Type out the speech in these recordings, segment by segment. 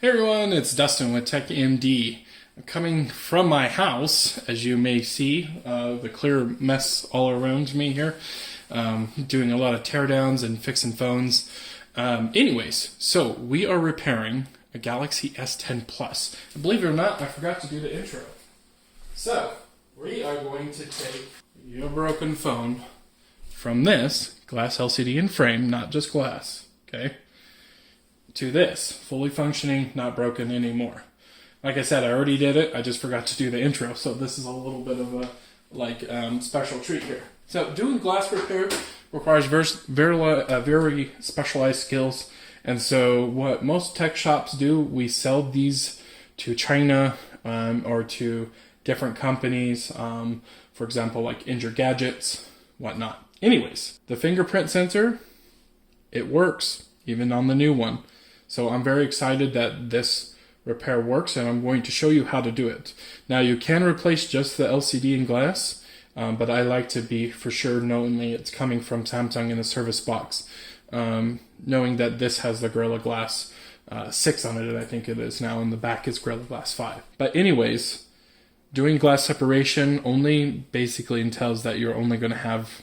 Hey everyone, it's Dustin with TechMD. I'm coming from my house, as you may see, the clear mess all around me here. Doing a lot of teardowns and fixing phones. Anyways, so we are repairing a Galaxy S10 Plus. And believe it or not, I forgot to do the intro. So, we are going to take your broken phone from this glass LCD and frame, not just glass, okay, to this, fully functioning, not broken anymore. Like I said, I already did it, I just forgot to do the intro, so this is a little bit of a special treat here. So doing glass repair requires very specialized skills, and so what most tech shops do, we sell these to China or to different companies, for example, like Injured Gadgets, whatnot. Anyways, the fingerprint sensor, it works, even on the new one. So I'm very excited that this repair works, and I'm going to show you how to do it. Now you can replace just the LCD and glass, but I like to be for sure knowing it's coming from Samsung in the service box, knowing that this has the Gorilla Glass 6 on it, I think it is now, and the back is Gorilla Glass 5. But anyways, doing glass separation only basically entails that you're only going to have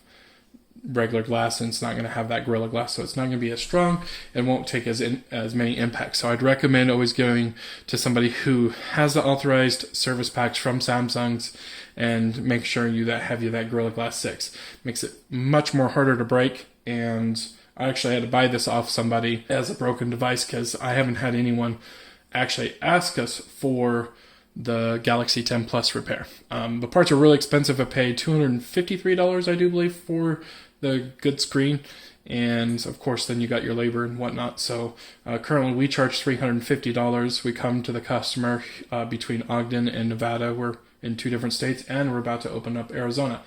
regular glass, and it's not going to have that Gorilla Glass, so it's not going to be as strong and won't take as many impacts. So I'd recommend always going to somebody who has the authorized service packs from Samsung's, and make sure you have that Gorilla Glass 6. Makes it much more harder to break, and I actually had to buy this off somebody as a broken device because I haven't had anyone actually ask us for the Galaxy 10 Plus repair. The parts are really expensive. I paid $253, I do believe, for the good screen, and of course then you got your labor and whatnot. So currently we charge $350. We come to the customer between Ogden and Nevada. We're in 2 different states, and we're about to open up Arizona.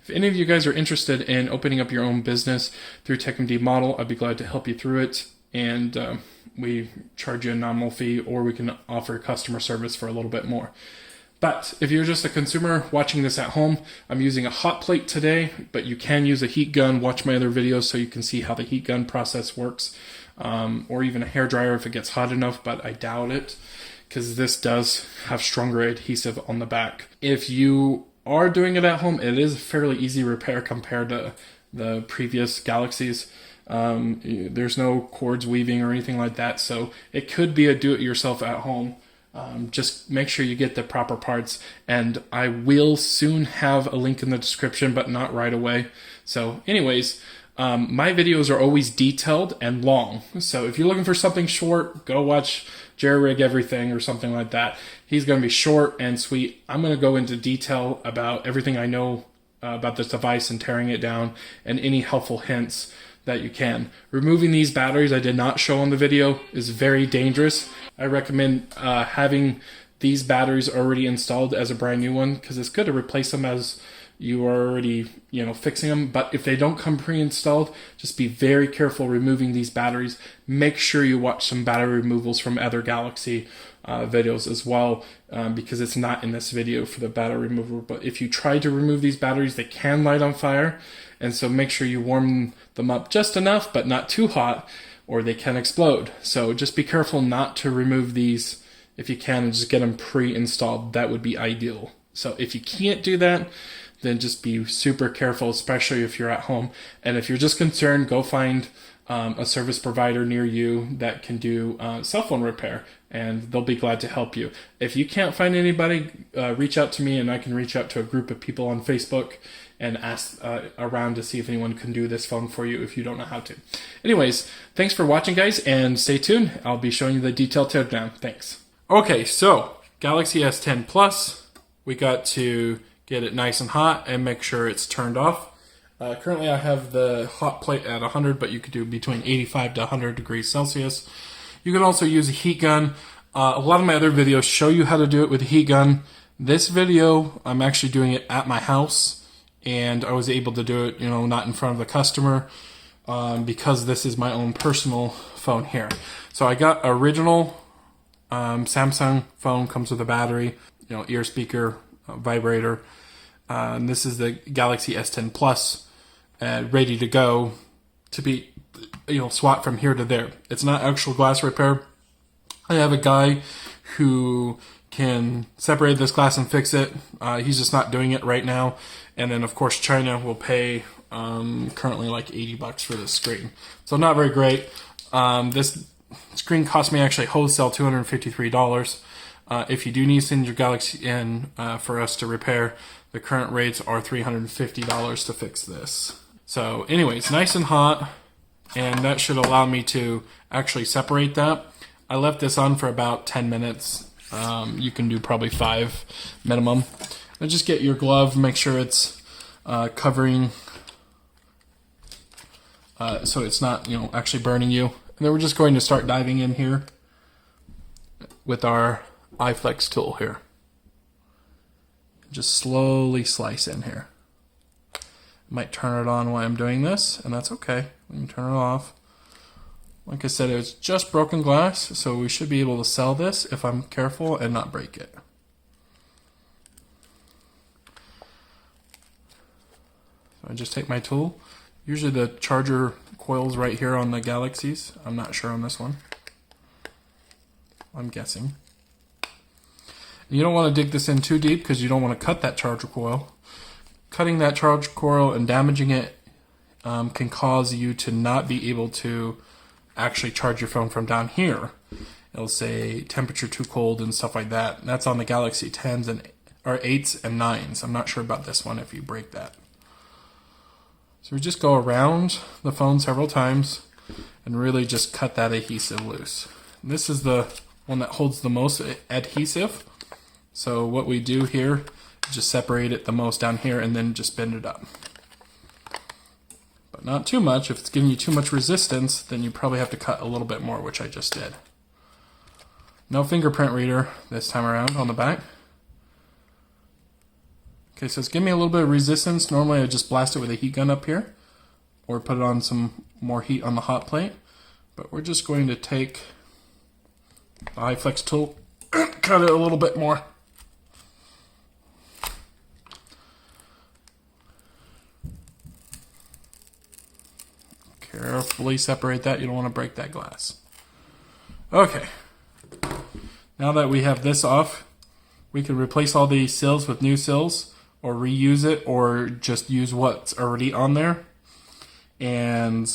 If any of you guys are interested in opening up your own business through TechMD model, I'd be glad to help you through it, and we charge you a nominal fee, or we can offer customer service for a little bit more. But if you're just a consumer watching this at home, I'm using a hot plate today, but you can use a heat gun. Watch my other videos so you can see how the heat gun process works, or even a hair dryer if it gets hot enough, but I doubt it because this does have stronger adhesive on the back. If you are doing it at home, it is a fairly easy repair compared to the previous Galaxies. There's no cords weaving or anything like that, so it could be a do-it-yourself at home. Just make sure you get the proper parts, and I will soon have a link in the description, but not right away. So anyways, my videos are always detailed and long, so if you're looking for something short, go watch Jerry Rig Everything or something like that. He's going to be short and sweet. I'm going to go into detail about everything I know about this device and tearing it down, and any helpful hints that you can. Removing these batteries I did not show on the video is very dangerous. I recommend having these batteries already installed as a brand new one, because it's good to replace them as you are already fixing them. But if they don't come pre-installed, just be very careful removing these batteries. Make sure you watch some battery removals from other Galaxy videos as well, because it's not in this video for the battery removal. But if you try to remove these batteries, they can light on fire, and so make sure you warm them up just enough, but not too hot, or they can explode. So just be careful not to remove these if you can, and just get them pre-installed. That would be ideal. So if you can't do that, then just be super careful, especially if you're at home. And if you're just concerned, go find a service provider near you that can do cell phone repair, and they'll be glad to help you. If you can't find anybody, reach out to me, and I can reach out to a group of people on Facebook and ask around to see if anyone can do this phone for you if you don't know how to. Anyways, thanks for watching, guys, and stay tuned. I'll be showing you the detailed teardown. Thanks. Okay, so Galaxy S10 Plus, we got to get it nice and hot and make sure it's turned off. Currently I have the hot plate at 100, but you could do between 85 to 100 degrees Celsius. You can also use a heat gun. A lot of my other videos show you how to do it with a heat gun. This video, I'm actually doing it at my house, and I was able to do it, not in front of the customer, because this is my own personal phone here. So I got original Samsung phone, comes with a battery, ear speaker, vibrator. And this is the Galaxy S10 Plus, ready to go to be, swap from here to there. It's not actual glass repair. I have a guy who can separate this glass and fix it. He's just not doing it right now. And then, of course, China will pay currently like $80 for this screen. So not very great. This screen cost me actually wholesale $253. If you do need to send your Galaxy in for us to repair, the current rates are $350 to fix this. So anyways, nice and hot, and that should allow me to actually separate that. I left this on for about 10 minutes. You can do probably 5 minimum. And just get your glove, make sure it's covering so it's not, actually burning you. And then we're just going to start diving in here with our Iflex tool here. Just slowly slice in here. I might turn it on while I'm doing this, and that's okay. We can turn it off. Like I said, it's just broken glass, so we should be able to sell this if I'm careful and not break it. So I just take my tool. Usually the charger coils right here on the Galaxies. I'm not sure on this one. I'm guessing. You don't want to dig this in too deep because you don't want to cut that charger coil. Cutting that charger coil and damaging it can cause you to not be able to actually charge your phone from down here. It'll say temperature too cold and stuff like that. And that's on the Galaxy 10s or 8s and 9s. I'm not sure about this one if you break that. So we just go around the phone several times and really just cut that adhesive loose. And this is the one that holds the most adhesive. So what we do here is just separate it the most down here and then just bend it up. But not too much. If it's giving you too much resistance, then you probably have to cut a little bit more, which I just did. No fingerprint reader this time around on the back. Okay, so it's giving me a little bit of resistance. Normally I just blast it with a heat gun up here or put it on some more heat on the hot plate. But we're just going to take the Iflex tool and cut it a little bit more. Carefully separate that. You don't want to break that glass. Okay. Now that we have this off, we can replace all these sills with new sills or reuse it or just use what's already on there and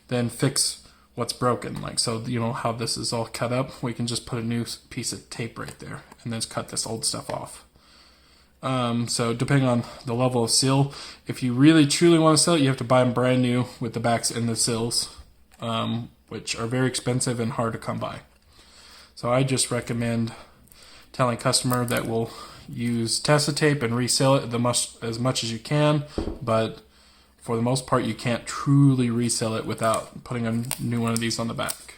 then fix what's broken. Like, so you know how this is all cut up? We can just put a new piece of tape right there and then just cut this old stuff off. So depending on the level of seal, if you really truly want to sell it, you have to buy them brand new with the backs and the sills, which are very expensive and hard to come by. So I just recommend telling customer that we'll use Tessa tape and resell it as much as you can, but for the most part you can't truly resell it without putting a new one of these on the back.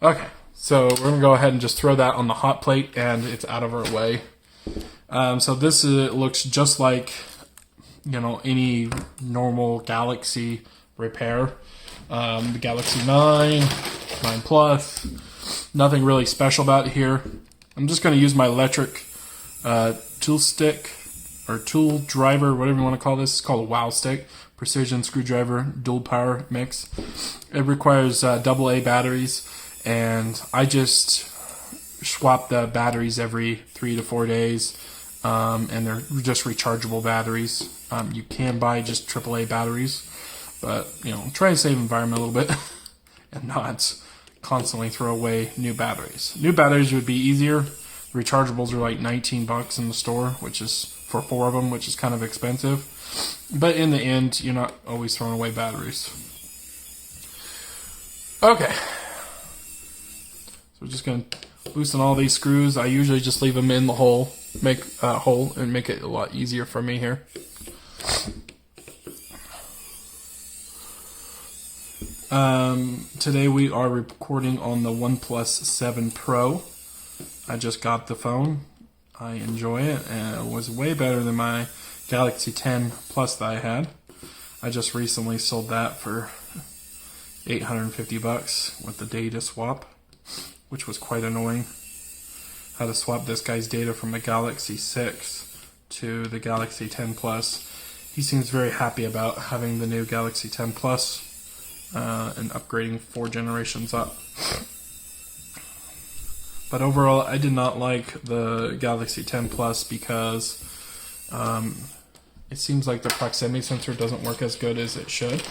Okay, so we're going to go ahead and just throw that on the hot plate and it's out of our way. So this looks just like, any normal Galaxy repair. The Galaxy 9, 9 Plus, nothing really special about it here. I'm just going to use my electric tool stick or tool driver, whatever you want to call this. It's called a WOW stick, precision screwdriver, dual power mix. It requires AA batteries, and I just swap the batteries every 3 to 4 days. And they're just rechargeable batteries. You can buy just AAA batteries, but try to save the environment a little bit and not constantly throw away new batteries. New batteries would be easier. Rechargeables are like $19 in the store, which is for 4 of them, which is kind of expensive. But in the end, you're not always throwing away batteries. Okay. So we're just going to loosen all these screws. I usually just leave them in the hole. Make a hole and make it a lot easier for me here. Today we are recording on the OnePlus 7 Pro. I just got the phone. I enjoy it, and it was way better than my Galaxy 10 Plus that I had. I just recently sold that for $850 with the data swap, which was quite annoying. How to swap this guy's data from a Galaxy 6 to the Galaxy 10 Plus. He seems very happy about having the new Galaxy 10 Plus and upgrading 4 generations up. But overall, I did not like the Galaxy 10 Plus because it seems like the proximity sensor doesn't work as good as it should.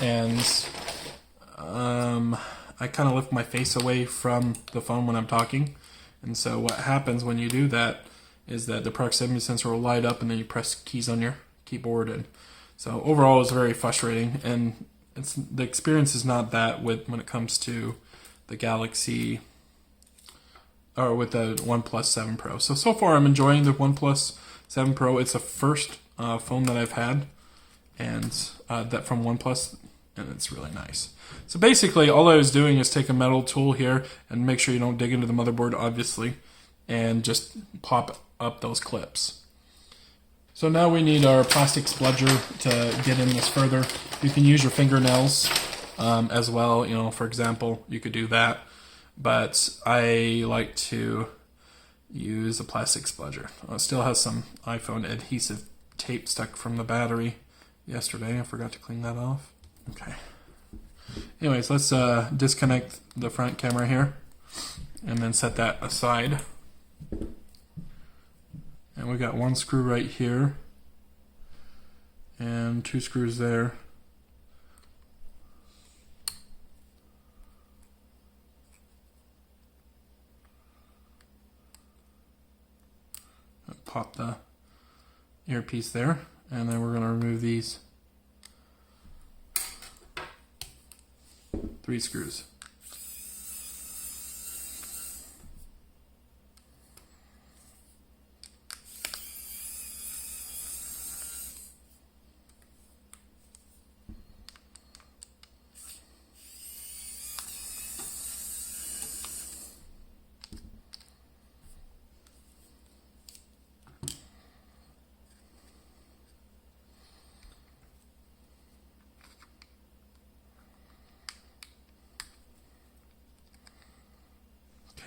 And I kind of lift my face away from the phone when I'm talking. And so what happens when you do that is that the proximity sensor will light up and then you press keys on your keyboard. And so overall, it's very frustrating. And the experience is not that when it comes to the Galaxy or with the OnePlus 7 Pro. So far I'm enjoying the OnePlus 7 Pro. It's the first phone that I've had and that from OnePlus, and it's really nice. So basically all I was doing is take a metal tool here and make sure you don't dig into the motherboard, obviously, and just pop up those clips. So now we need our plastic spludger to get in this further. You can use your fingernails as well. You know, for example, you could do that. But I like to use a plastic spludger. It still has some iPhone adhesive tape stuck from the battery yesterday. I forgot to clean that off. Okay. Anyways, let's disconnect the front camera here and then set that aside. And we got one screw right here and two screws there. Pop the earpiece there, and then we're going to remove these 3 screws.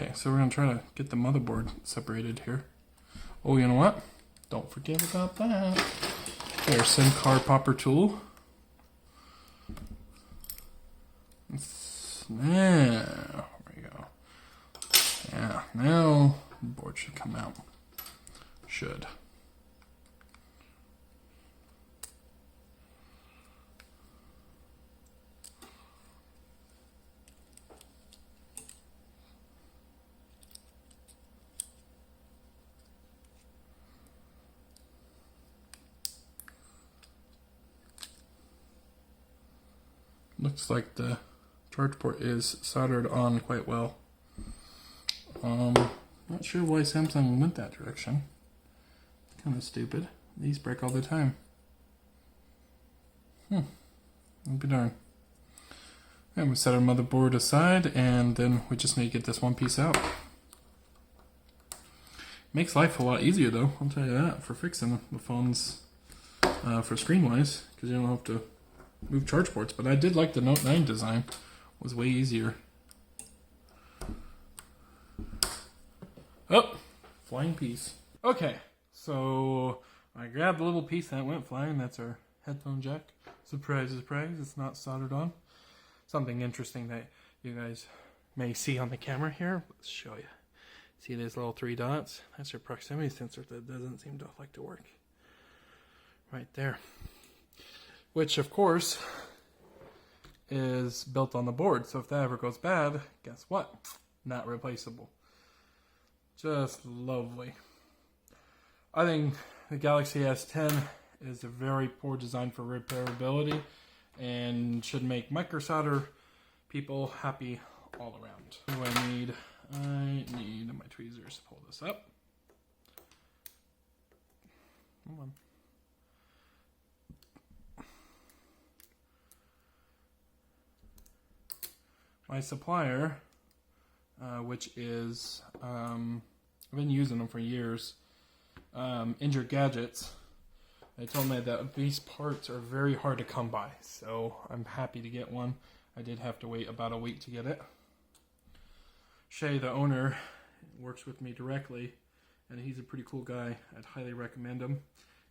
Okay, so we're going to try to get the motherboard separated here. Oh, you know what? Don't forget about that. There's SIM card popper tool. There we go. Yeah, now the board should come out. Should. Looks like the charge port is soldered on quite well. Not sure why Samsung went that direction. Kind of stupid. These break all the time. I'll be darned. And we set our motherboard aside, and then we just need to get this one piece out. Makes life a lot easier, though. I'll tell you that, for fixing the phones for screen-wise, because you don't have to move charge ports. But I did like the Note 9 design. It was way easier. Oh, flying piece. Okay, so I grabbed the little piece that went flying. That's our headphone jack. Surprise, surprise, it's not soldered on. Something interesting that you guys may see on the camera here. Let's show you. See these little 3 dots? That's your proximity sensor that doesn't seem to like to work. Right there. Which, of course, is built on the board. So if that ever goes bad, guess what? Not replaceable. Just lovely. I think the Galaxy S10 is a very poor design for repairability and should make microsolder people happy all around. What do I need? I need my tweezers to pull this up. Come on. My supplier, which is, I've been using them for years, Injured Gadgets. They told me that these parts are very hard to come by, so I'm happy to get one. I did have to wait about a week to get it. Shay, the owner, works with me directly, and he's a pretty cool guy. I'd highly recommend him.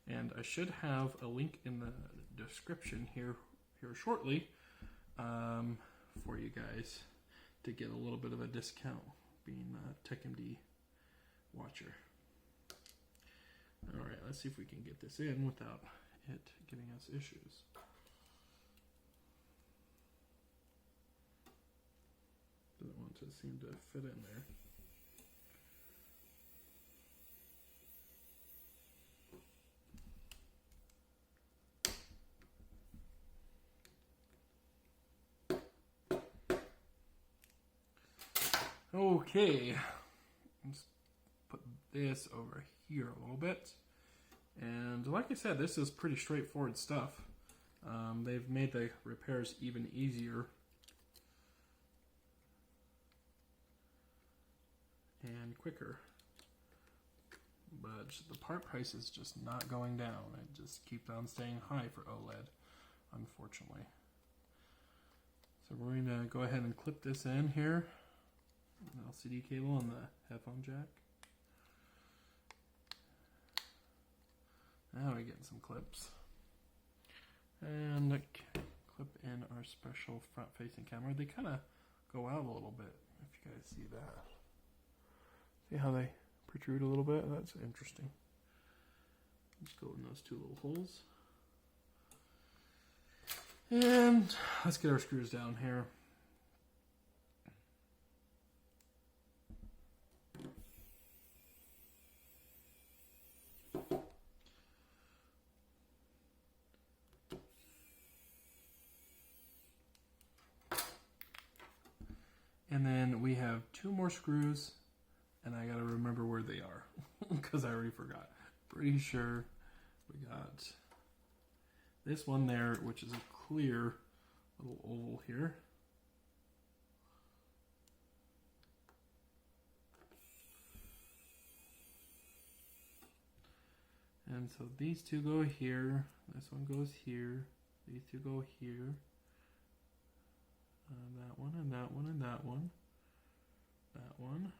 And I should have a link in the description here shortly for you guys to get a little bit of a discount. being a TechMD watcher. Alright, let's see if we can get this in without it giving us issues. Doesn't want to seem to fit in there. Okay, let's put this over here a little bit. And like I said, this is pretty straightforward stuff. They've made the repairs even easier. And quicker. But the part price is just not going down. It just keeps on staying high for OLED, unfortunately. So we're going to go ahead and clip this in here. An LCD cable and the headphone jack. Now we're getting some clips. And clip in our special front-facing camera. They kind of go out a little bit, if you guys see that. See how they protrude a little bit? That's interesting. Just go in those two little holes. And let's get our screws down here. And then we have 2 more screws, and I gotta remember where they are because I already forgot. Pretty sure we got this one there, which is a clear little oval here. And so these 2 go here, this one goes here, these 2 go here. That one, and that one, and that one. That one.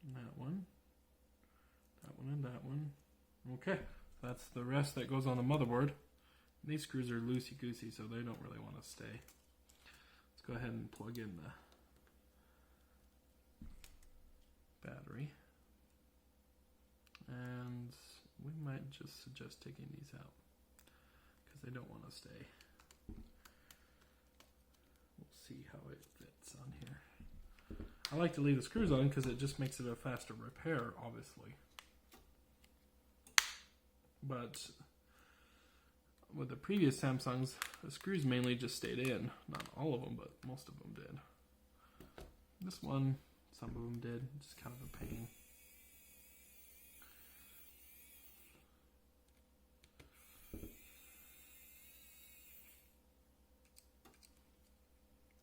And that one. That one, and that one. Okay, that's the rest that goes on the motherboard. These screws are loosey-goosey, so they don't really want to stay. Let's go ahead and plug in the battery. And we might just suggest taking these out because they don't want to stay. We'll see how it fits on here. I like to leave the screws on because it just makes it a faster repair, obviously. But with the previous Samsungs, the screws mainly just stayed in. Not all of them, but most of them did. This one, some of them did. Just kind of a pain.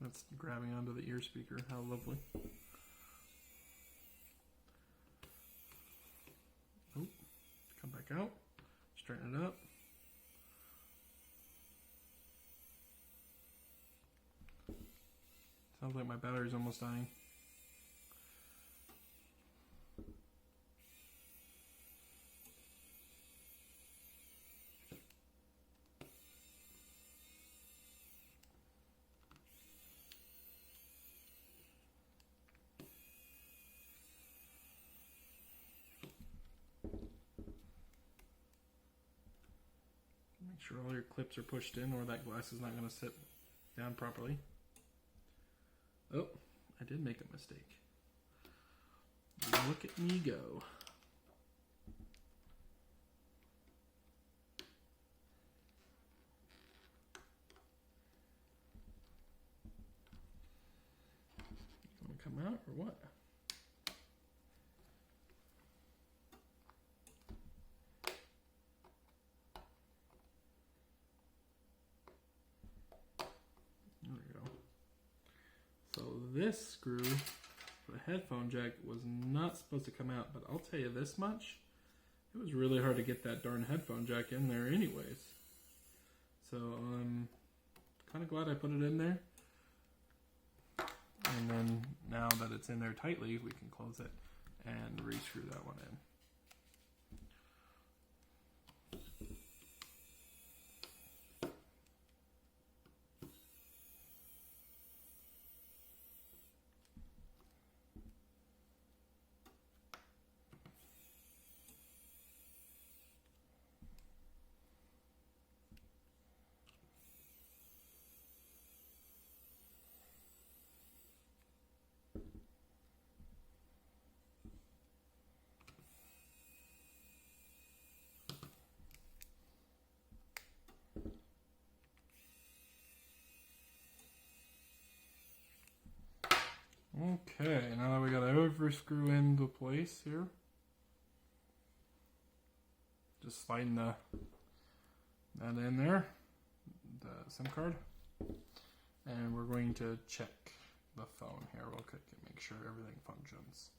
That's grabbing onto the ear speaker. How lovely. Oh, come back out. Straighten it up. Sounds like my battery's almost dying. Make sure all your clips are pushed in or that glass is not going to sit down properly. Oh, I did make a mistake. Look at me go. You want to come out or what? There we go. So this screw, the headphone jack, was not supposed to come out, but I'll tell you this much, it was really hard to get that darn headphone jack in there anyways. So I'm kind of glad I put it in there. And then now that it's in there tightly, we can close it and re-screw that one in. Okay, now that we got every screw into place here, just sliding that in there, the SIM card, and we're going to check the phone here real quick and make sure everything functions.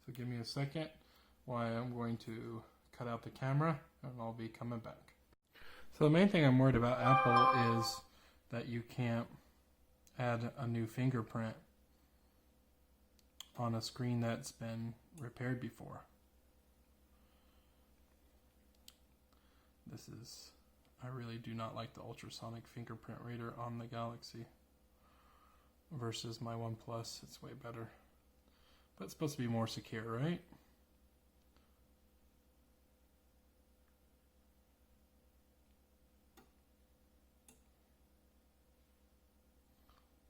So give me a second while I'm going to cut out the camera and I'll be coming back. So the main thing I'm worried about Apple is that you can't add a new fingerprint on a screen that's been repaired before. I really do not like the ultrasonic fingerprint reader on the Galaxy versus my OnePlus. It's way better. But it's supposed to be more secure, right?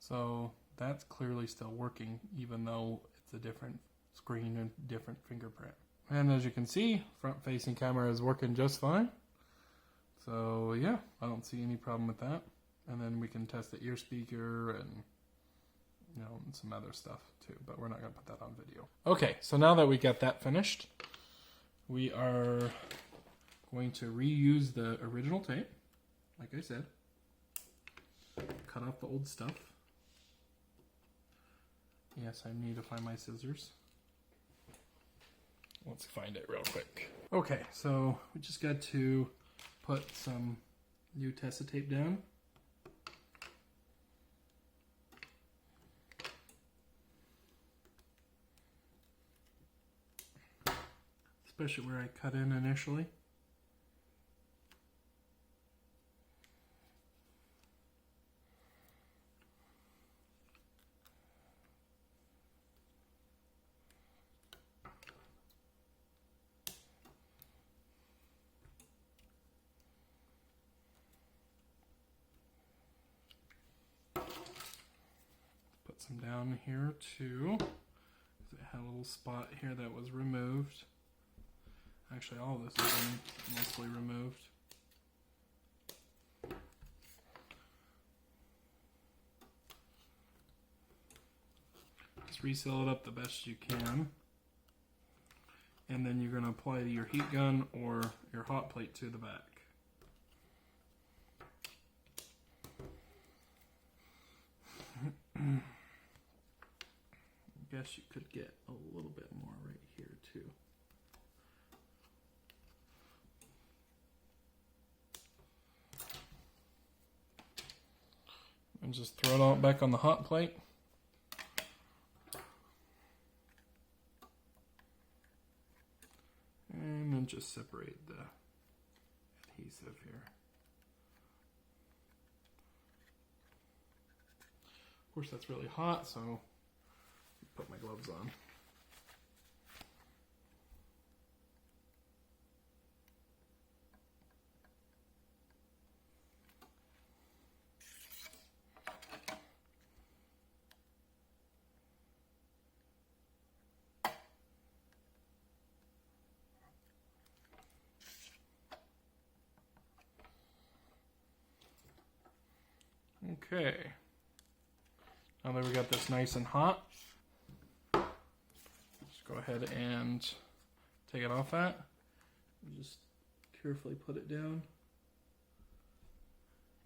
So that's clearly still working, even though it's a different screen and different fingerprint. And as you can see, front-facing camera is working just fine. So yeah, I don't see any problem with that. And then we can test the ear speaker and and some other stuff too, but we're not going to put that on video. Okay, so now that we got that finished, we are going to reuse the original tape, like I said. Cut off the old stuff. Yes, I need to find my scissors. Let's find it real quick. Okay, so we just got to put some new Tessa tape down. Especially where I cut in initially. Put some down here too. It had a little spot here that was removed. Actually, all of this has been mostly removed. Just reseal it up the best you can. And then you're going to apply your heat gun or your hot plate to the back. I guess you could get a little bit more right here too. And just throw it all back on the hot plate. And then just separate the adhesive here. Of course, that's really hot, so put my gloves on. Okay, now that we got this nice and hot, just go ahead and take it off that. Just carefully put it down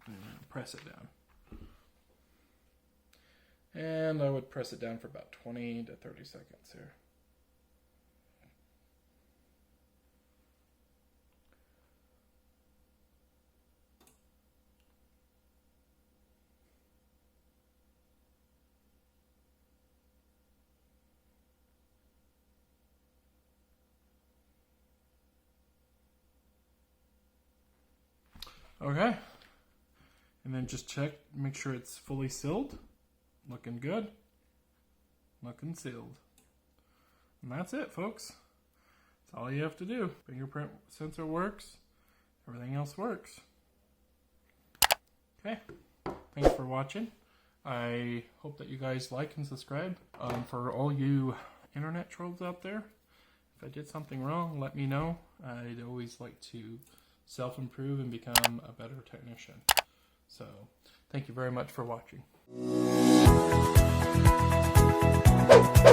and press it down. And I would press it down for about 20 to 30 seconds here. Okay, and then just check, make sure it's fully sealed. Looking good. Looking sealed. And that's it, folks. That's all you have to do. Fingerprint sensor works. Everything else works. Okay, thanks for watching. I hope that you guys like and subscribe. For all you internet trolls out there, if I did something wrong, let me know. I'd always like to self-improve and become a better technician. So, thank you very much for watching. Bye.